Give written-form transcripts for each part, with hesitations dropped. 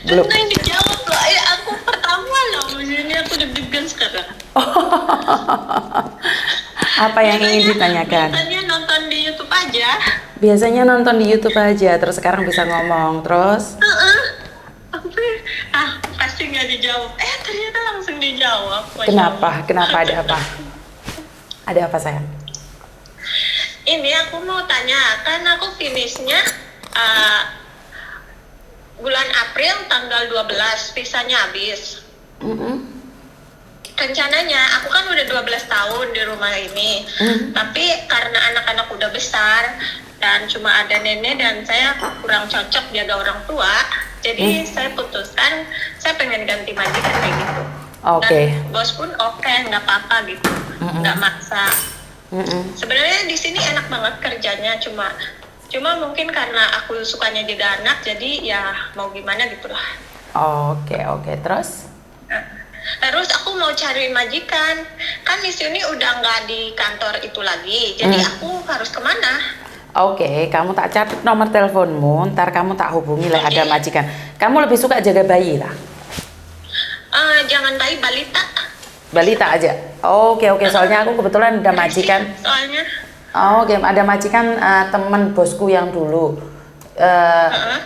Belum. Tentang dijawab loh. Aku pertama loh. Ini aku deg-degan sekarang. Apa yang ingin ditanyakan? Biasanya nonton di YouTube aja. Biasanya nonton di YouTube aja, terus sekarang bisa ngomong, terus? Aku pasti nggak dijawab. Ternyata langsung dijawab. Masya Kenapa? Allah. Kenapa, ada apa? Ada apa, sayang? Ini aku mau tanya, kan aku finishnya bulan April tanggal 12, visanya habis. Rencananya aku kan udah 12 tahun di rumah ini, tapi karena anak-anak udah besar dan cuma ada nenek dan saya kurang cocok jaga orang tua, jadi saya putuskan saya pengen ganti majikan kayak gitu. Oke. Dan bos pun oke, nggak apa-apa gitu, nggak maksa. Sebenarnya di sini enak banget kerjanya, cuma mungkin karena aku sukanya jaga anak, jadi ya mau gimana gitu lah. Oke, terus? Terus aku mau cari majikan, kan di sini udah nggak di kantor itu lagi, jadi aku harus kemana? Oke, kamu tak catat nomor teleponmu, ntar kamu tak hubungi lah ada majikan. Kamu lebih suka jaga bayi lah? Jangan bayi, balita. Balita aja? Oke, soalnya aku kebetulan ada majikan. Soalnya. Oke, ada majikan teman bosku yang dulu.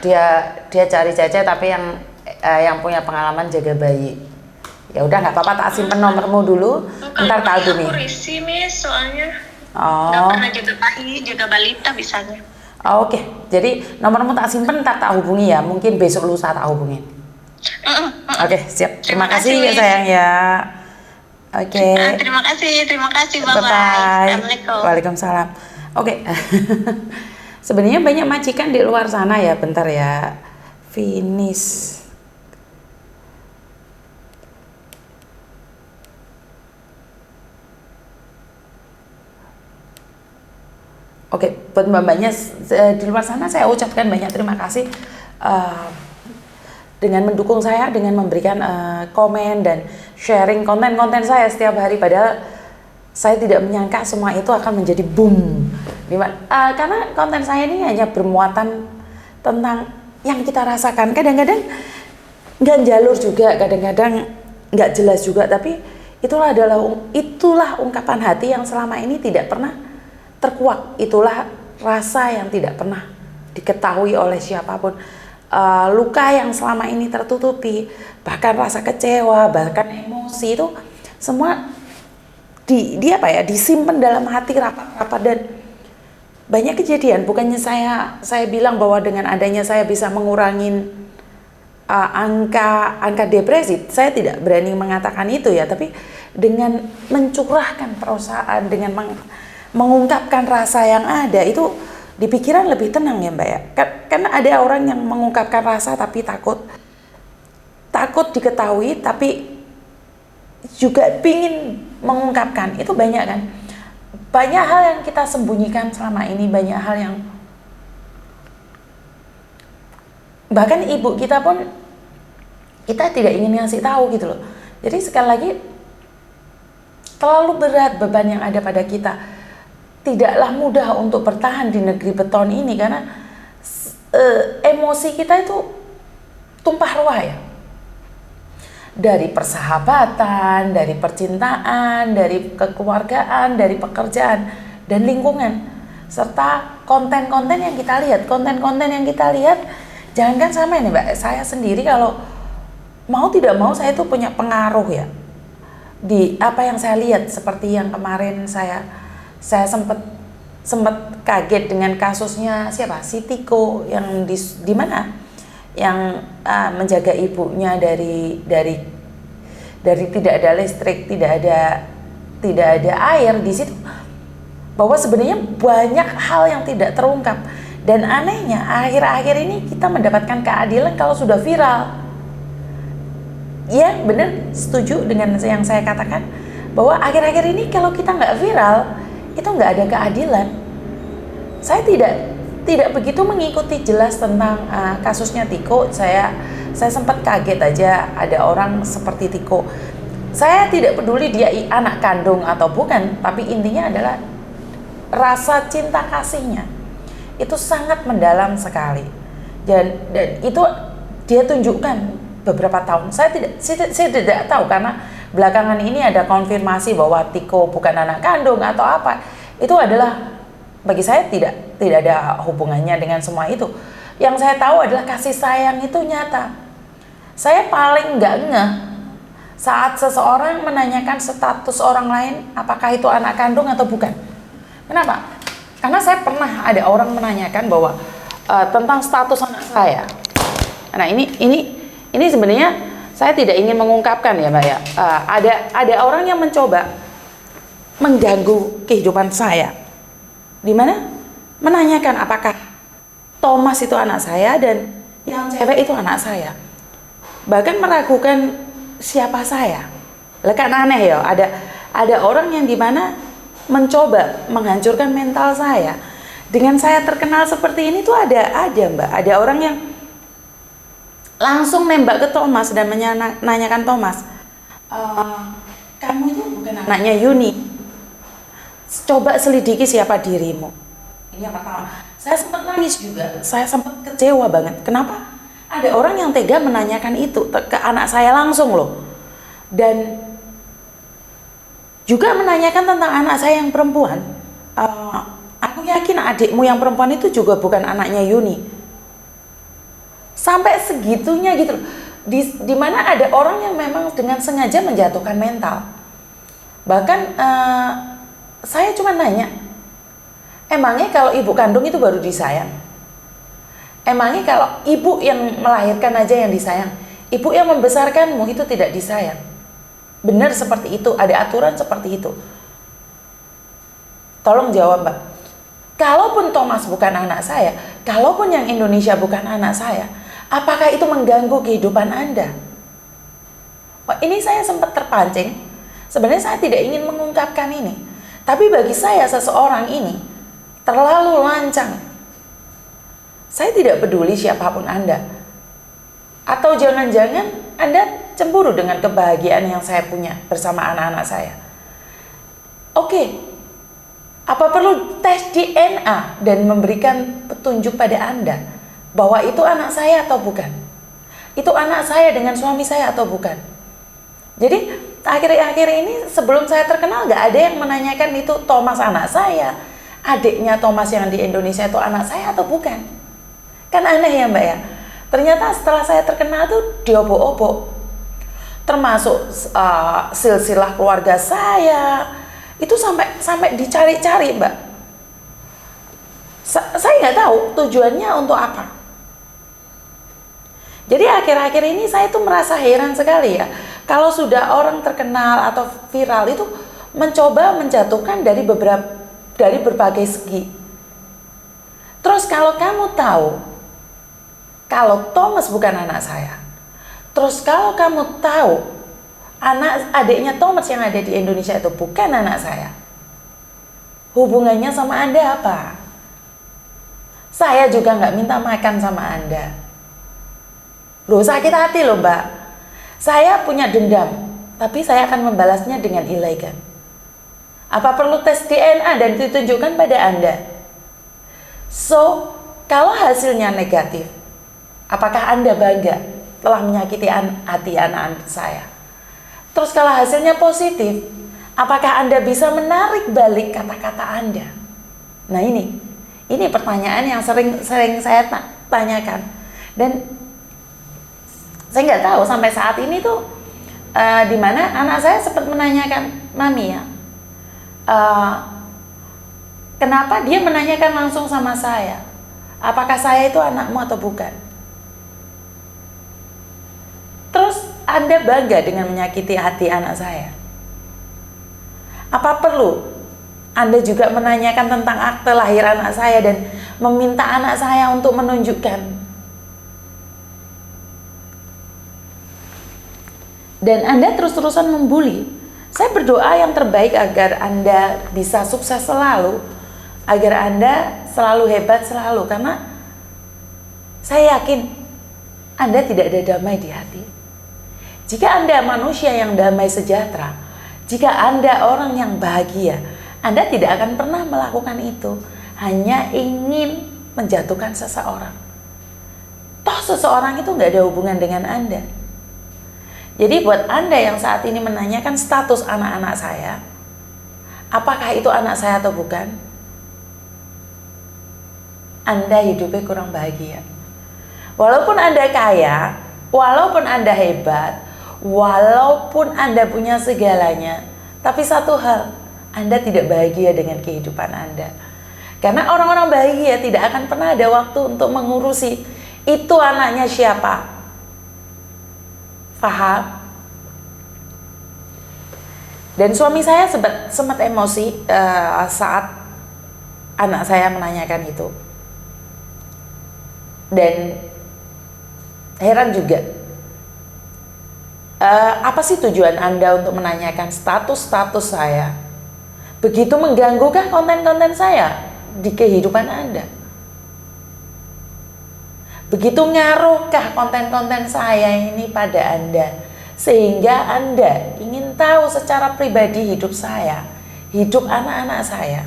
Dia cari cece tapi yang punya pengalaman jaga bayi. Ya udah nggak apa-apa, tak simpen nomormu dulu, ntar tak hubungi. Aku risih Miss, soalnya nggak pernah jaga bayi, jaga balita bisanya. Oke, jadi nomormu tak simpen, ntar tak hubungi ya, mungkin besok lusa tak hubungin. Oke, siap. Terima kasih ya sayang ya. Oke. Terima kasih, bye bye. Assalamualaikum. Waalaikumsalam. Oke. Sebenarnya banyak majikan di luar sana ya, bentar ya. Finish. Oke, buat mbak-mbaknya di luar sana saya ucapkan banyak terima kasih dengan mendukung saya, dengan memberikan komen dan sharing konten-konten saya setiap hari. Padahal saya tidak menyangka semua itu akan menjadi boom. Karena konten saya ini hanya bermuatan tentang yang kita rasakan. Kadang-kadang nggak jalur juga, kadang-kadang nggak jelas juga. Tapi itulah ungkapan hati yang selama ini tidak pernah terkuak. Itulah rasa yang tidak pernah diketahui oleh siapapun. Luka yang selama ini tertutupi, bahkan rasa kecewa, bahkan emosi itu semua disimpan dalam hati rapat-rapat. Dan banyak kejadian, bukannya saya bilang bahwa dengan adanya saya bisa mengurangin angka depresi, saya tidak berani mengatakan itu ya, tapi dengan mencurahkan perasaan, dengan mengungkapkan rasa yang ada, itu di pikiran lebih tenang ya mbak ya. Karena ada orang yang mengungkapkan rasa tapi takut diketahui, tapi juga pingin mengungkapkan. Itu banyak kan, banyak hal yang kita sembunyikan selama ini, banyak hal yang bahkan ibu kita pun kita tidak ingin ngasih tahu gitu loh. Jadi sekali lagi, terlalu berat beban yang ada pada kita. Tidaklah mudah untuk bertahan di negeri beton ini, karena emosi kita itu tumpah ruah ya. Dari persahabatan, dari percintaan, dari kekeluargaan, dari pekerjaan dan lingkungan, serta konten-konten yang kita lihat. Konten-konten yang kita lihat, jangankan sama ini mbak, saya sendiri kalau mau tidak mau saya itu punya pengaruh ya di apa yang saya lihat. Seperti yang kemarin saya sempat kaget dengan kasusnya siapa, si Tiko yang di mana yang menjaga ibunya dari tidak ada listrik, tidak ada air di situ. Bahwa sebenarnya banyak hal yang tidak terungkap, dan anehnya akhir-akhir ini kita mendapatkan keadilan kalau sudah viral. Ya benar, setuju dengan yang saya katakan bahwa akhir-akhir ini kalau kita nggak viral itu nggak ada keadilan. Saya tidak begitu mengikuti jelas tentang kasusnya Tiko. Saya sempat kaget aja ada orang seperti Tiko. Saya tidak peduli dia anak kandung atau bukan, tapi intinya adalah rasa cinta kasihnya itu sangat mendalam sekali. Dan itu dia tunjukkan beberapa tahun. Saya tidak tahu karena belakangan ini ada konfirmasi bahwa Tiko bukan anak kandung atau apa. Itu adalah bagi saya tidak ada hubungannya dengan semua itu. Yang saya tahu adalah kasih sayang itu nyata. Saya paling nggak ngeh saat seseorang menanyakan status orang lain apakah itu anak kandung atau bukan. Kenapa? Karena saya pernah ada orang menanyakan bahwa tentang status anak saya. Nah ini sebenarnya saya tidak ingin mengungkapkan ya Mbak ya. Ada orang yang mencoba mengganggu kehidupan saya, di mana menanyakan apakah Thomas itu anak saya dan yang cewek itu anak saya. Bahkan meragukan siapa saya. Kan aneh ya, ada orang yang dimana mencoba menghancurkan mental saya. Dengan saya terkenal seperti ini tuh ada Mbak, ada orang yang langsung nembak ke Thomas dan menanyakan Thomas, kamu itu bukan anaknya Yuni, coba selidiki siapa dirimu. Ini yang pertama. Saya sempat nangis juga, saya sempat kecewa banget. Kenapa? Ada orang yang tega menanyakan itu ke anak saya langsung loh. Dan juga menanyakan tentang anak saya yang perempuan. Aku yakin adikmu yang perempuan itu juga bukan anaknya Yuni. Sampai segitunya gitu. Di mana ada orang yang memang dengan sengaja menjatuhkan mental. Bahkan saya cuma nanya, emangnya kalau ibu kandung itu baru disayang? Emangnya kalau ibu yang melahirkan aja yang disayang, ibu yang membesarkanmu itu tidak disayang? Benar seperti itu, ada aturan seperti itu. Tolong jawab Mbak. Kalaupun Thomas bukan anak saya, kalaupun yang Indonesia bukan anak saya, apakah itu mengganggu kehidupan Anda? Ini saya sempat terpancing. Sebenarnya saya tidak ingin mengungkapkan ini. Tapi bagi saya seseorang ini terlalu lancang. Saya tidak peduli siapapun Anda. Atau jangan-jangan Anda cemburu dengan kebahagiaan yang saya punya bersama anak-anak saya. Oke. Apa perlu tes DNA dan memberikan petunjuk pada Anda bahwa itu anak saya atau bukan? Itu anak saya dengan suami saya atau bukan? Jadi akhir-akhir ini sebelum saya terkenal gak ada yang menanyakan itu Thomas anak saya, adiknya Thomas yang di Indonesia itu anak saya atau bukan? Kan aneh ya Mbak ya. Ternyata setelah saya terkenal tuh diobok-obok. Termasuk silsilah keluarga saya. Itu sampai dicari-cari Mbak. Saya nggak tahu tujuannya untuk apa. Jadi akhir-akhir ini saya tuh merasa heran sekali ya. Kalau sudah orang terkenal atau viral itu mencoba menjatuhkan dari berbagai segi. Terus kalau kamu tahu kalau Thomas bukan anak saya, terus kalau kamu tahu adiknya Thomas yang ada di Indonesia itu bukan anak saya, hubungannya sama Anda apa? Saya juga nggak minta makan sama Anda. Loh, sakit hati loh Mbak. Saya punya dendam, tapi saya akan membalasnya dengan ilegal. Apa perlu tes DNA dan ditunjukkan pada Anda? So, kalau hasilnya negatif, apakah Anda bangga telah menyakiti hati anak saya? Terus kalau hasilnya positif, apakah Anda bisa menarik balik kata-kata Anda? Nah ini pertanyaan yang sering saya tanyakan. Dan saya nggak tahu sampai saat ini tuh di mana anak saya sempat menanyakan, Mami ya, kenapa dia menanyakan langsung sama saya, apakah saya itu anakmu atau bukan? Terus Anda bangga dengan menyakiti hati anak saya? Apa perlu Anda juga menanyakan tentang akte lahir anak saya dan meminta anak saya untuk menunjukkan? Dan Anda terus-terusan membuli. Saya berdoa yang terbaik agar Anda bisa sukses selalu, agar Anda selalu hebat selalu, karena saya yakin Anda tidak ada damai di hati. Jika Anda manusia yang damai sejahtera, jika Anda orang yang bahagia, Anda tidak akan pernah melakukan itu hanya ingin menjatuhkan seseorang. Toh seseorang itu nggak ada hubungan dengan Anda. Jadi buat Anda yang saat ini menanyakan status anak-anak saya, apakah itu anak saya atau bukan? Anda hidupnya kurang bahagia. Walaupun Anda kaya, walaupun Anda hebat, walaupun Anda punya segalanya, tapi satu hal, Anda tidak bahagia dengan kehidupan Anda. Karena orang-orang bahagia tidak akan pernah ada waktu untuk mengurusi itu anaknya siapa. Faham? Dan suami saya sempat emosi saat anak saya menanyakan itu. Dan heran juga, apa sih tujuan Anda untuk menanyakan status-status saya? Begitu mengganggu-kah konten-konten saya di kehidupan Anda? Begitu ngaruhkah konten-konten saya ini pada Anda, sehingga Anda ingin tahu secara pribadi hidup saya, hidup anak-anak saya?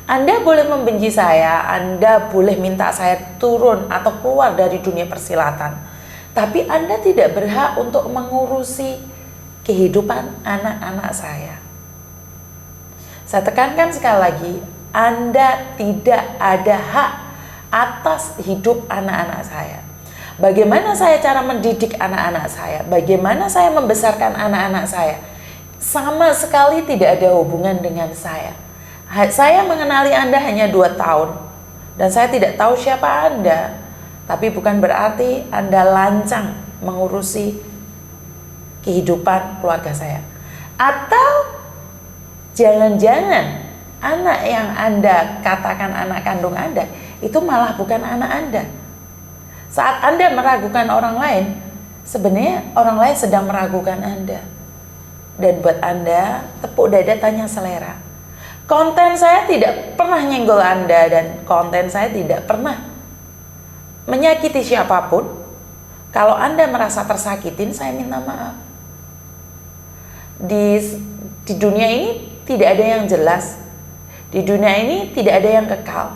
Anda boleh membenci saya, Anda boleh minta saya turun atau keluar dari dunia persilatan, tapi Anda tidak berhak untuk mengurusi kehidupan anak-anak saya. Saya tekankan sekali lagi, Anda tidak ada hak atas hidup anak-anak saya. Bagaimana saya cara mendidik anak-anak saya, bagaimana saya membesarkan anak-anak saya, sama sekali tidak ada hubungan dengan saya. Saya mengenali Anda hanya 2 tahun, dan saya tidak tahu siapa Anda, tapi bukan berarti Anda lancang mengurusi kehidupan keluarga saya. Atau jangan-jangan anak yang Anda katakan anak kandung Anda itu malah bukan anak Anda. Saat Anda meragukan orang lain, sebenarnya orang lain sedang meragukan Anda. Dan buat Anda, tepuk dada tanya selera. Konten saya tidak pernah nyenggol Anda, dan konten saya tidak pernah menyakiti siapapun. Kalau Anda merasa tersakitin, saya minta maaf. Di dunia ini tidak ada yang jelas. Di dunia ini tidak ada yang kekal.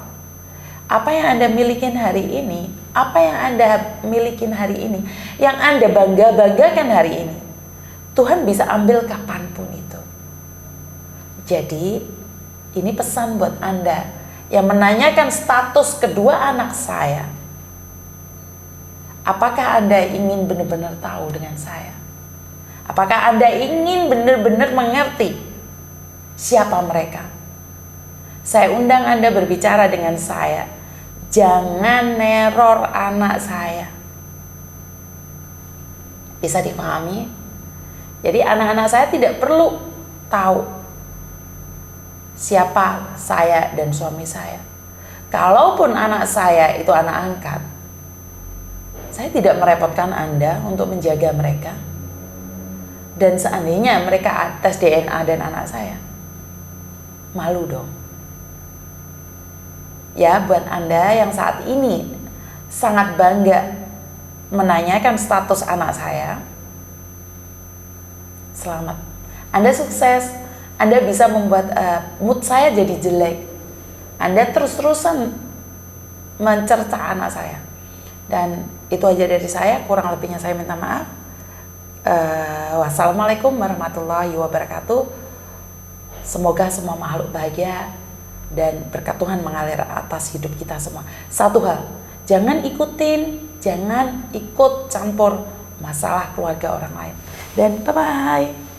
Apa yang Anda milikin hari ini, apa yang Anda milikin hari ini, yang Anda bangga-banggakan hari ini, Tuhan bisa ambil kapanpun itu. Jadi, ini pesan buat Anda yang menanyakan status kedua anak saya. Apakah Anda ingin benar-benar tahu dengan saya? Apakah Anda ingin benar-benar mengerti siapa mereka? Saya undang Anda berbicara dengan saya. Jangan neror anak saya. Bisa dipahami? Jadi anak-anak saya tidak perlu tahu siapa saya dan suami saya. Kalaupun anak saya itu anak angkat, saya tidak merepotkan Anda untuk menjaga mereka. Dan seandainya mereka tes DNA dan anak saya, malu dong. Ya, buat Anda yang saat ini sangat bangga menanyakan status anak saya, selamat. Anda sukses. Anda bisa membuat mood saya jadi jelek. Anda terus-terusan mencerca anak saya. Dan itu aja dari saya, kurang lebihnya saya minta maaf. Wassalamualaikum warahmatullahi wabarakatuh. Semoga semua makhluk bahagia dan berkat Tuhan mengalir atas hidup kita semua. Satu hal, jangan ikut campur masalah keluarga orang lain. Dan bye-bye.